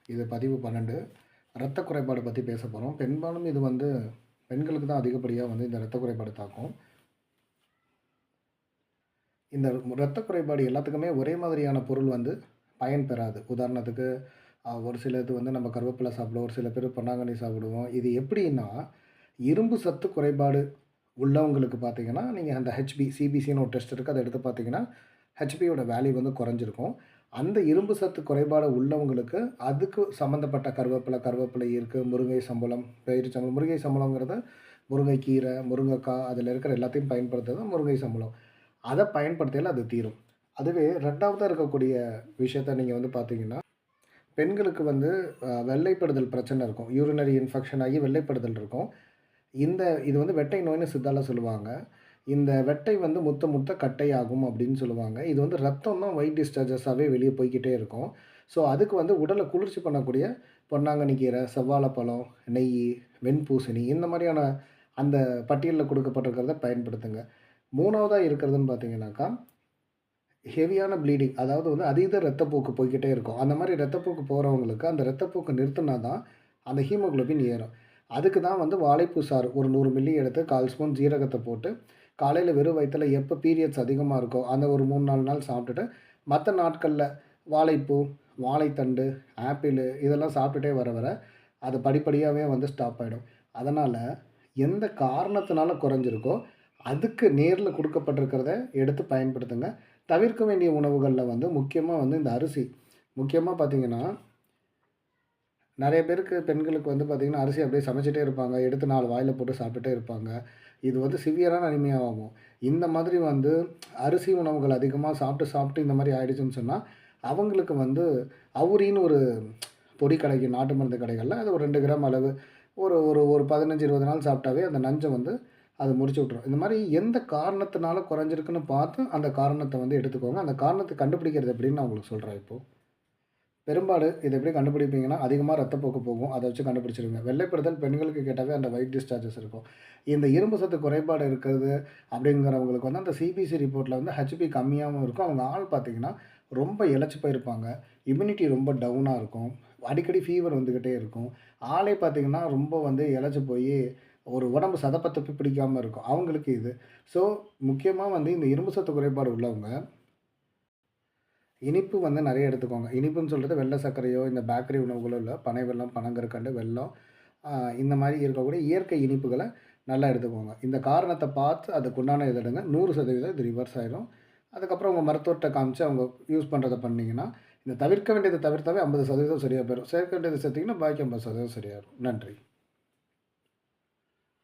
இது பதிவு 12 இரத்த குறைபாடு பற்றி பேச போகிறோம். பெரும்பாலும் இது வந்து பெண்களுக்கு தான் அதிகப்படியாக வந்து இந்த இரத்த குறைபாடு தாக்கும். இந்த இரத்த குறைபாடு எல்லாத்துக்குமே ஒரே மாதிரியான பொருள் வந்து பயன் பெறாது. உதாரணத்துக்கு ஒரு சிலது வந்து நம்ம கருவேப்பிலை சாப்பிடுவோம், ஒரு சில பேர் பொன்னாங்கண்ணி சாப்பிடுவோம். இது எப்படின்னா, இரும்பு சத்து குறைபாடு உள்ளவங்களுக்கு பார்த்தீங்கன்னா, நீங்கள் அந்த சிபிசின்னு ஒரு டெஸ்ட் இருக்குது. அதை எடுத்து பார்த்தீங்கன்னா, ஹெச்பியோட வேல்யூ வந்து குறைஞ்சிருக்கும். அந்த இரும்பு சத்து குறைபாடு உள்ளவங்களுக்கு அதுக்கு சம்மந்தப்பட்ட கருவேப்பிலை இருக்குது. முருங்கை சம்பளம், பேரிச்சம்பழம். முருங்கை சம்பளங்கிறது முருங்கைக்கீரை, முருங்கைக்காய் அதில இருக்கிற எல்லாத்தையும் பயன்படுத்துறது தான் முருங்கை சம்பளம். அத பயன்படுத்தியால அது தீரும். அதுவே 2வதா இருக்கக்கூடிய விஷயத்த நீங்க வந்து பார்த்தீங்கன்னா, பெண்களுக்கு வந்து வெள்ளைப்படுதல் பிரச்சனை இருக்கும். யூரினரி இன்ஃபெக்ஷன் ஆகி வெள்ளைப்படுதல் இருக்கும். இது வந்து வெட்டை நோய்ன்னு சித்தால சொல்லுவாங்க. இந்த வெட்டை வந்து முத்த முத்த கட்டையாகும் அப்படின்னு சொல்லுவாங்க. இது வந்து ரத்தம் தான் ஒயிட் டிஸ்சார்ஜஸாவே வெளிய போய்க்கிட்டே இருக்கும். ஸோ, அதுக்கு வந்து உடல குளிர்ச்சி பண்ணக்கூடிய பொன்னாங்கண்ணி கீரை, செவ்வாழைப்பழம், நெய், வெண்பூசணி இந்த மாரியான அந்த பட்டியல்ல குடுக்கப்பட்டிருக்கிறத பயன்படுத்துங்க. 3வதா இருக்கிறதுன்னு பார்த்தீங்கன்னாக்கா, ஹெவியான ப்ளீடிங் அதாவது வந்து அதீத ரத்தப்போக்கு போய்க்கிட்டே இருக்கும். அந்த மாரி ரத்தப்போக்கு போறவங்களுக்கு அந்த ரத்தப்போக்கு நிறுத்துனா தான் அந்த ஹீமோகுளோபின் ஏறும். அதுக்கு தான் வந்து வாழைப்பூ சாறு ஒரு 100 மில்லி எடுத்து 1/4 ஸ்பூன் ஜீரகத்த போட்டு காலையில வெறும் வயித்துல எப்போ பீரியட்ஸ் அதிகமா இருக்கோ, அந்த ஒரு 3, 4 நாள் சாப்பிட்டுட்டு, மத்த நாட்கள்ல வாழைப்பூ, வாழைத்தண்டு, ஆப்பிளு இதெல்லாம் சாப்பிட்டுட்டே வர வர, அது படிப்படியாவே வந்து ஸ்டாப் ஆயிடும். அதனால எந்த காரணத்தினால குறைஞ்சிருக்கோ, அதுக்கு நேர்ல குடுக்கப்பட்டிருக்கிறத எடுத்து பயன்படுத்துங்க. தவிர்க்க வேண்டிய உணவுகள்ல வந்து முக்கியமா வந்து இந்த அரிசி. முக்கியமா பார்த்தீங்கன்னா, நெறைய பேருக்கு பெண்களுக்கு வந்து பார்த்தீங்கன்னா, அரிசி அப்படியே சமைச்சுட்டே இருப்பாங்க. எடுத்து 4 வாயில போட்டு சாப்பிட்டுட்டே இருப்பாங்க. இது வந்து சிவியரான அனீமியாவாகும். இந்த மாதிரி வந்து அரிசி உணவுகள் அதிகமா சாப்பிட்டு, சாப்பிட்டு இந்த மாரி ஆயிடுச்சுன்னு சொன்னா, அவங்களுக்கு வந்து அவுரின்னு ஒரு பொடி கிடைக்கும் நாட்டு மருந்து கடைகள்ல. அது ஒரு 2 கிராம் அளவு. ஒரு ஒரு ஒரு 15, 20 நாள் சாப்பிட்டாவே அந்த நஞ்ச வந்து அது முறிச்சு விட்டுரும். இந்த மாரி எந்த காரணத்தினால குறைஞ்சிருக்குன்னு பார்த்து, அந்த காரணத்த வந்து எடுத்துக்கோங்க. அந்த காரணத்த கண்டுபிடிக்கிறது எப்படின்னு நான் உங்களுக்கு சொல்றேன் இப்போ. பெரும்பாடு இத எப்படி கண்டுபிடிப்பீங்கன்னா, அதிகமா ரத்தப்போக்கு போகும். அத வச்சு கண்டுபிடிச்சுருவீங்க. வெள்ளைப்படுதல் பெண்களுக்கு கேட்டாவே அந்த ஒயிட் டிஸ்சார்ஜஸ் இருக்கும். இந்த இரும்பு சத்து குறைபாடு இருக்கிறது அப்படிங்கிறவங்களுக்கு வந்து அந்த சிபிசி ரிப்போர்ட்ல வந்து ஹெச்பி கம்மியாவும் இருக்கும். அவங்க ஆள் பார்த்தீங்கன்னா, ரொம்ப இளைச்சு போயிருப்பாங்க. இம்யூனிட்டி ரொம்ப டவுனா இருக்கும். அடிக்கடி ஃபீவர் வந்துகிட்டே இருக்கும். ஆளே பார்த்தீங்கன்னா, ரொம்ப வந்து இளைச்சு போயி ஒரு உடம்பு சதப்பத்தப்பு பிடிக்காம இருக்கும். அவங்களுக்கு இது. ஸோ, முக்கியமா வந்து இந்த இரும்பு சத்து குறைபாடு உள்ளவங்க இனிப்பு வந்து நெறைய எடுத்துக்கோங்க. இனிப்புன்னு சொல்றது வெள்ள சர்க்கரையோ, இந்த பேக்கரி உணவுகளோ இல்ல. பனை வெல்லம், பனங்கற்கண்டு, வெல்லம் இந்த மாரி இருக்கக்கூடிய இயற்கை இனிப்புகள நல்லா எடுத்துக்கோங்க. இந்த காரணத்த பார்த்து அதுக்குண்டான இத எடுங்க. 100% இது ரிவர்ஸ் ஆயிரும். அதுக்கப்புறம் உங்க மருத்துவர்ட்ட காமிச்சு அவங்க யூஸ் பண்றத பண்ணீங்கன்னா, இந்த தவிர்க்க வேண்டியத தவிர்த்தாவே 50% சரியா போயிரும். சேர்க்க வேண்டியத சேர்த்தீங்கன்னா, பாக்கி 50% சரியாயிரும். நன்றி.